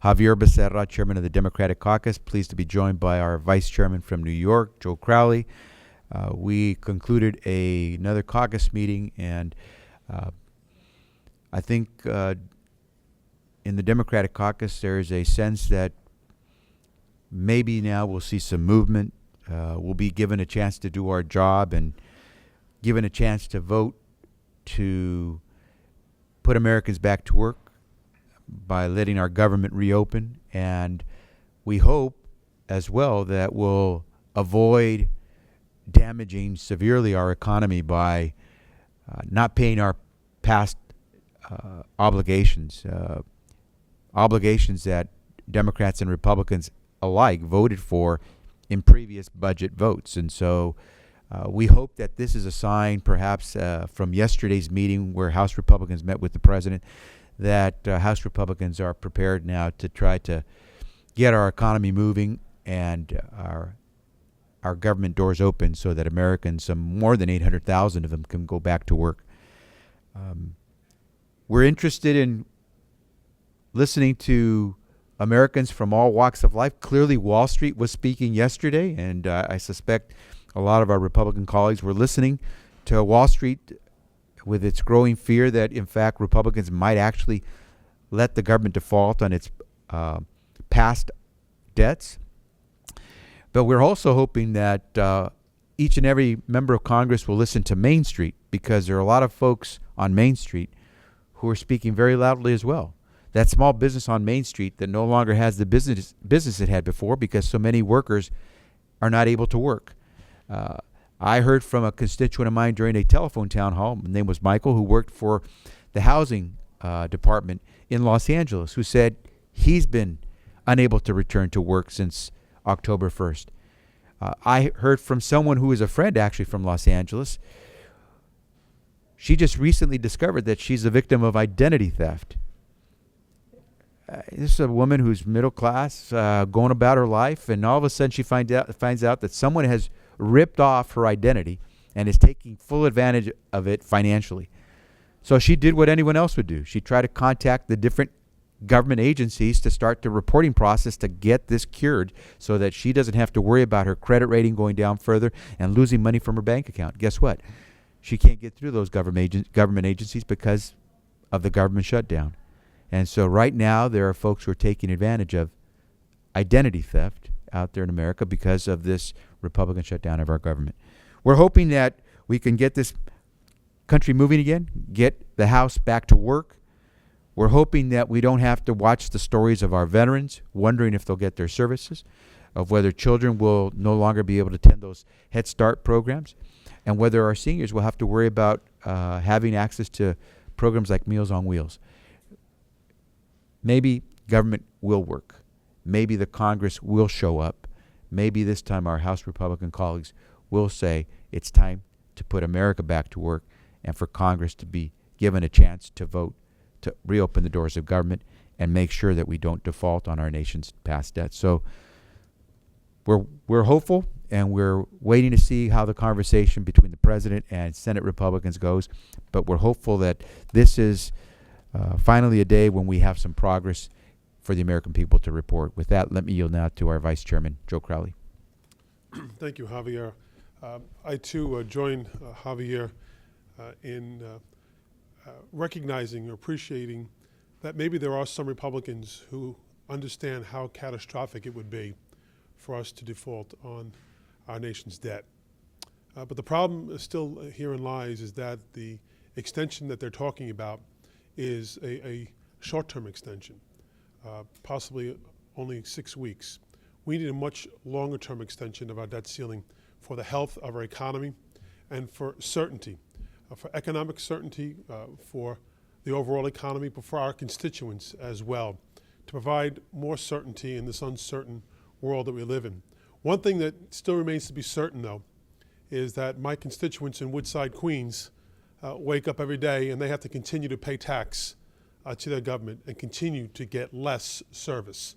Javier Becerra, Chairman of the Democratic Caucus. Pleased to be joined by our Vice Chairman from New York, Joe Crowley. We concluded another caucus meeting, and I think in the Democratic Caucus there is a sense that maybe now we'll see some movement. We'll be given a chance to do our job and given a chance to vote to put Americans back to work by letting our government reopen. And we hope as well that we'll avoid damaging severely our economy by not paying our past obligations, obligations that Democrats and Republicans alike voted for in previous budget votes. And so we hope that this is a sign, perhaps from yesterday's meeting where House Republicans met with the president, that House Republicans are prepared now to try to get our economy moving and our government doors open so that Americans, some more than 800,000 of them, can go back to work. We're interested in listening to Americans from all walks of life. Clearly, Wall Street was speaking yesterday, and I suspect a lot of our Republican colleagues were listening to Wall Street with its growing fear that, in fact, Republicans might actually let the government default on its past debts. But we're also hoping that each and every member of Congress will listen to Main Street, because there are a lot of folks on Main Street who are speaking very loudly as well. That small business on Main Street that no longer has the business it had before because so many workers are not able to work. I heard from a constituent of mine during a telephone town hall, his name was Michael, who worked for the housing department in Los Angeles, who said he's been unable to return to work since October 1st. I heard from someone who is a friend actually from Los Angeles. She just recently discovered that she's a victim of identity theft. This is a woman who's middle class, going about her life, and all of a sudden she finds out that someone has ripped off her identity and is taking full advantage of it financially. So she did what anyone else would do. She tried to contact the different government agencies to start the reporting process to get this cured so that she doesn't have to worry about her credit rating going down further and losing money from her bank account. Guess what? She can't get through those government agencies because of the government shutdown. And so right now there are folks who are taking advantage of identity theft out there in America because of this Republican shutdown of our government. We're hoping that we can get this country moving again, get the House back to work. We're hoping that we don't have to watch the stories of our veterans wondering if they'll get their services, of whether children will no longer be able to attend those Head Start programs, and whether our seniors will have to worry about having access to programs like Meals on Wheels. Maybe government will work. Maybe the Congress will show up. Maybe this time our House Republican colleagues will say it's time to put America back to work and for Congress to be given a chance to vote to reopen the doors of government and make sure that we don't default on our nation's past debts. So we're hopeful, and we're waiting to see how the conversation between the president and Senate Republicans goes. But we're hopeful that this is finally a day when we have some progress for the American people to report. With that, let me yield now to our Vice Chairman, Joe Crowley. Thank you, Javier. I, too, join Javier in recognizing or appreciating that maybe there are some Republicans who understand how catastrophic it would be for us to default on our nation's debt. But the problem still herein lies is that the extension that they're talking about is a short-term extension, possibly only 6 weeks. We need a much longer-term extension of our debt ceiling for the health of our economy and for certainty, for economic certainty, for the overall economy, but for our constituents as well, to provide more certainty in this uncertain world that we live in. One thing that still remains to be certain, though, is that my constituents in Woodside, Queens, wake up every day and they have to continue to pay tax to their government and continue to get less service.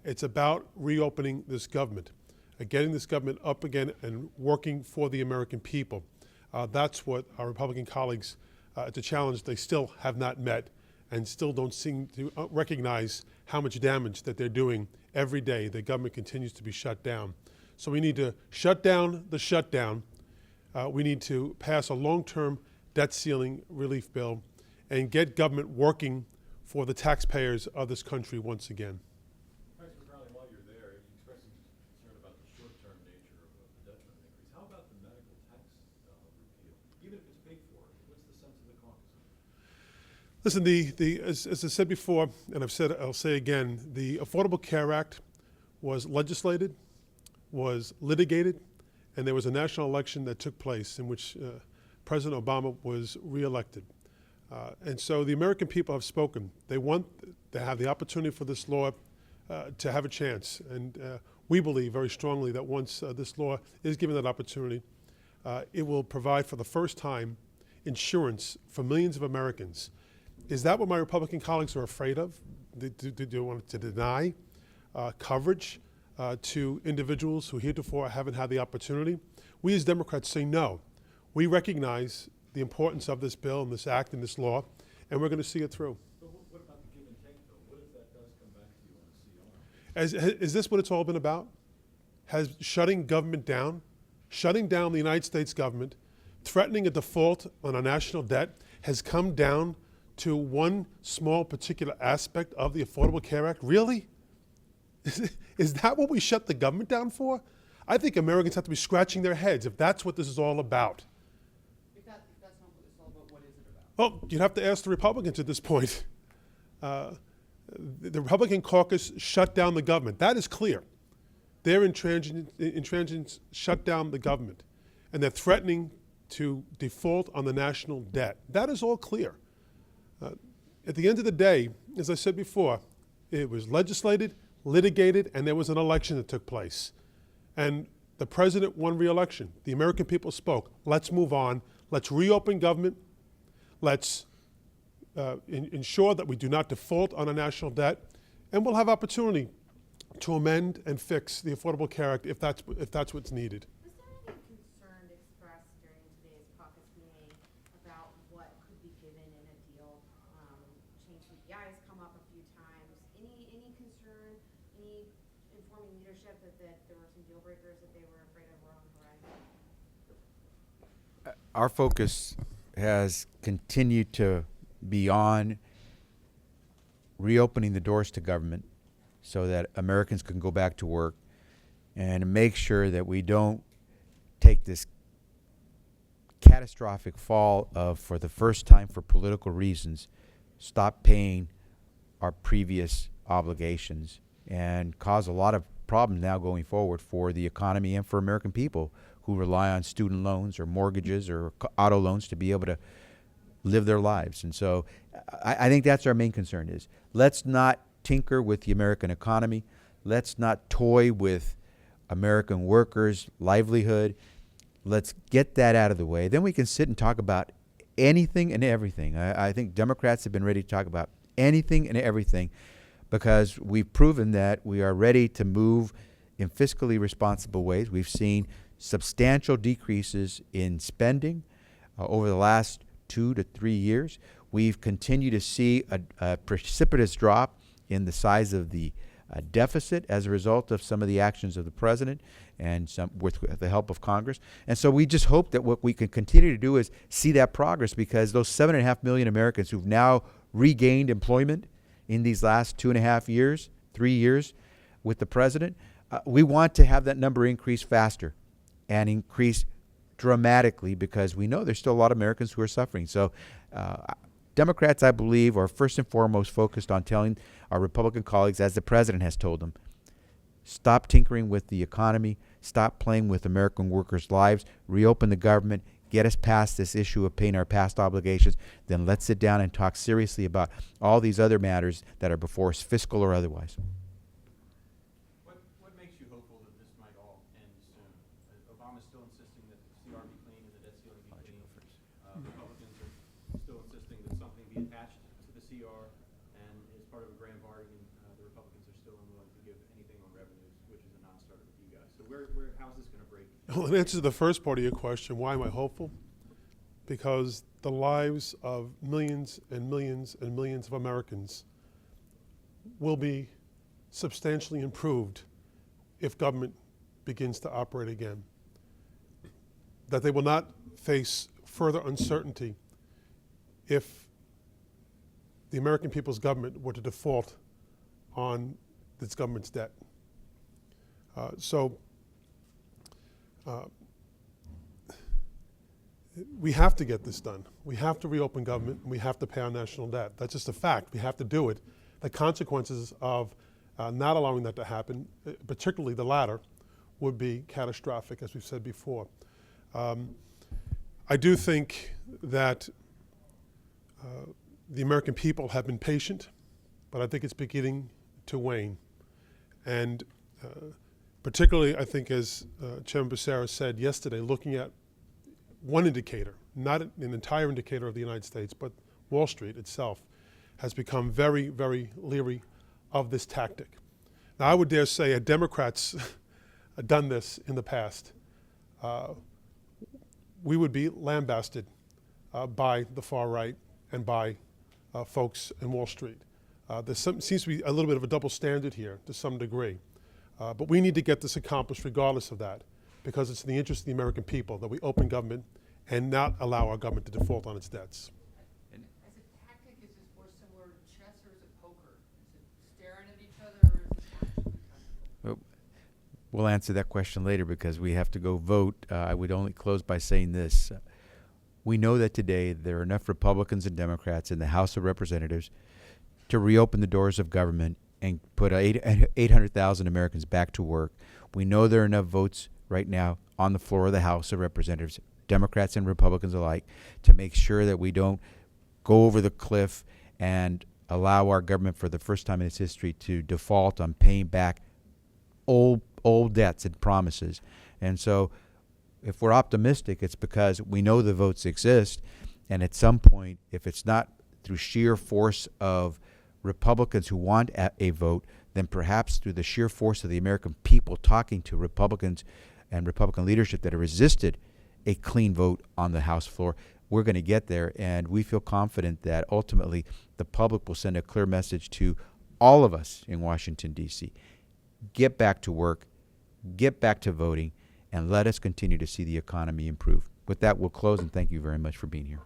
It's about reopening this government, getting this government up again and working for the American people. That's what our Republican colleagues, it's a challenge they still have not met, and still don't seem to recognize how much damage that they're doing every day. The government continues to be shut down. So we need to shut down the shutdown. We need to pass a long-term debt ceiling relief bill and get government working for the taxpayers of this country once again. Congressman Crowley, while you're there, you expressed some concern about the short-term nature of the debt limit increase. How about the medical tax repeal? Even if it's paid for, what's the sense of the caucus? Listen, as I said before, and I'll say again, the Affordable Care Act was legislated, was litigated, and there was a national election that took place in which President Obama was reelected. And so the American people have spoken. They want to have the opportunity for this law to have a chance. And we believe very strongly that once this law is given that opportunity, it will provide for the first time insurance for millions of Americans. Is that what my Republican colleagues are afraid of? Do they want to deny coverage to individuals who heretofore haven't had the opportunity? We as Democrats say no. We recognize the importance of this bill and this act and this law, and we're going to see it through. But what about the give and take, though? What if that does come back to you on the CR? Is this what it's all been about? Has shutting government down, shutting down the United States government, threatening a default on our national debt, has come down to one small particular aspect of the Affordable Care Act? Really? Is that what we shut the government down for? I think Americans have to be scratching their heads if that's what this is all about. If that's not what it's all about, what is it about? Well, you'd have to ask the Republicans at this point. The Republican caucus shut down the government. That is clear. Their intransigence shut down the government, and they're threatening to default on the national debt. That is all clear. At the end of the day, as I said before, it was legislated, litigated, and there was an election that took place. And the president won re-election. The American people spoke. Let's move on. Let's reopen government. Let's ensure that we do not default on a national debt. And we'll have opportunity to amend and fix the Affordable Care Act if that's what's needed. Was there any concern expressed during today's caucus meeting about what could be given in a deal? Change CPI has come up a few times. Any concern, any informing leadership that there were some deal breakers that they were afraid of were on the horizon? Our focus has continued to be on reopening the doors to government so that Americans can go back to work, and make sure that we don't take this catastrophic fall of, for the first time for political reasons, stop paying our previous obligations and cause a lot of problems now going forward for the economy and for American people who rely on student loans or mortgages or auto loans to be able to live their lives. And so I think that's our main concern is let's not tinker with the American economy. Let's not toy with American workers' livelihood. Let's get that out of the way. Then we can sit and talk about anything and everything. I think Democrats have been ready to talk about anything and everything because we've proven that we are ready to move in fiscally responsible ways. We've seen substantial decreases in spending over the last 2 to 3 years. We've continued to see a precipitous drop in the size of the deficit as a result of some of the actions of the president and some with the help of Congress. And so we just hope that what we can continue to do is see that progress, because those 7.5 million Americans who've now regained employment in these last 2.5 years, 3 years with the president, we want to have that number increase faster and increase dramatically, because we know there's still a lot of Americans who are suffering. So Democrats, I believe, are first and foremost focused on telling our Republican colleagues, as the president has told them, stop tinkering with the economy, stop playing with American workers' lives, reopen the government, get us past this issue of paying our past obligations, then let's sit down and talk seriously about all these other matters that are before us, fiscal or otherwise. What makes you hopeful that this might all end soon? Obama's still insisting that the CR be clean and the debt ceiling be clean. Republicans are still insisting that something be attached to the CR, and as part of a grand bargain, the Republicans are still unwilling to give anything on revenues, which is a non-starter with you guys. So how's this going to break? Well, in answer to the first part of your question, why am I hopeful? because the lives of millions and millions and millions of Americans will be substantially improved if government begins to operate again. That they will not face further uncertainty if the American people's government were to default on its government's debt. We have to get this done. We have to reopen government, and we have to pay our national debt. That's just a fact. We have to do it. The consequences of not allowing that to happen, particularly the latter, would be catastrophic, as we've said before. I do think that the American people have been patient, but I think it's beginning to wane. And particularly, I think, as Chairman Becerra said yesterday, looking at one indicator, not an entire indicator of the United States, but Wall Street itself has become very, very leery of this tactic. Now, I would dare say had Democrats done this in the past, we would be lambasted by the far right and by folks in Wall Street. There seems to be a little bit of a double standard here to some degree. But we need to get this accomplished regardless of that, because it's in the interest of the American people that we open government and not allow our government to default on its debts. As a tactic, is this more similar to chess or is it poker? Is it staring at each other or is it actually tactical? We'll answer that question later because we have to go vote. I would only close by saying this. We know that today there are enough Republicans and Democrats in the House of Representatives to reopen the doors of government and put 800,000 Americans back to work. We know there are enough votes right now on the floor of the House of Representatives, Democrats and Republicans alike, to make sure that we don't go over the cliff and allow our government for the first time in its history to default on paying back old debts and promises. And so if we're optimistic, it's because we know the votes exist, and at some point, if it's not through sheer force of Republicans who want a vote, then perhaps through the sheer force of the American people talking to Republicans and Republican leadership that have resisted a clean vote on the House floor, we're going to get there. And we feel confident that ultimately the public will send a clear message to all of us in Washington, D.C. Get back to work, get back to voting, and let us continue to see the economy improve. With that, we'll close, and thank you very much for being here.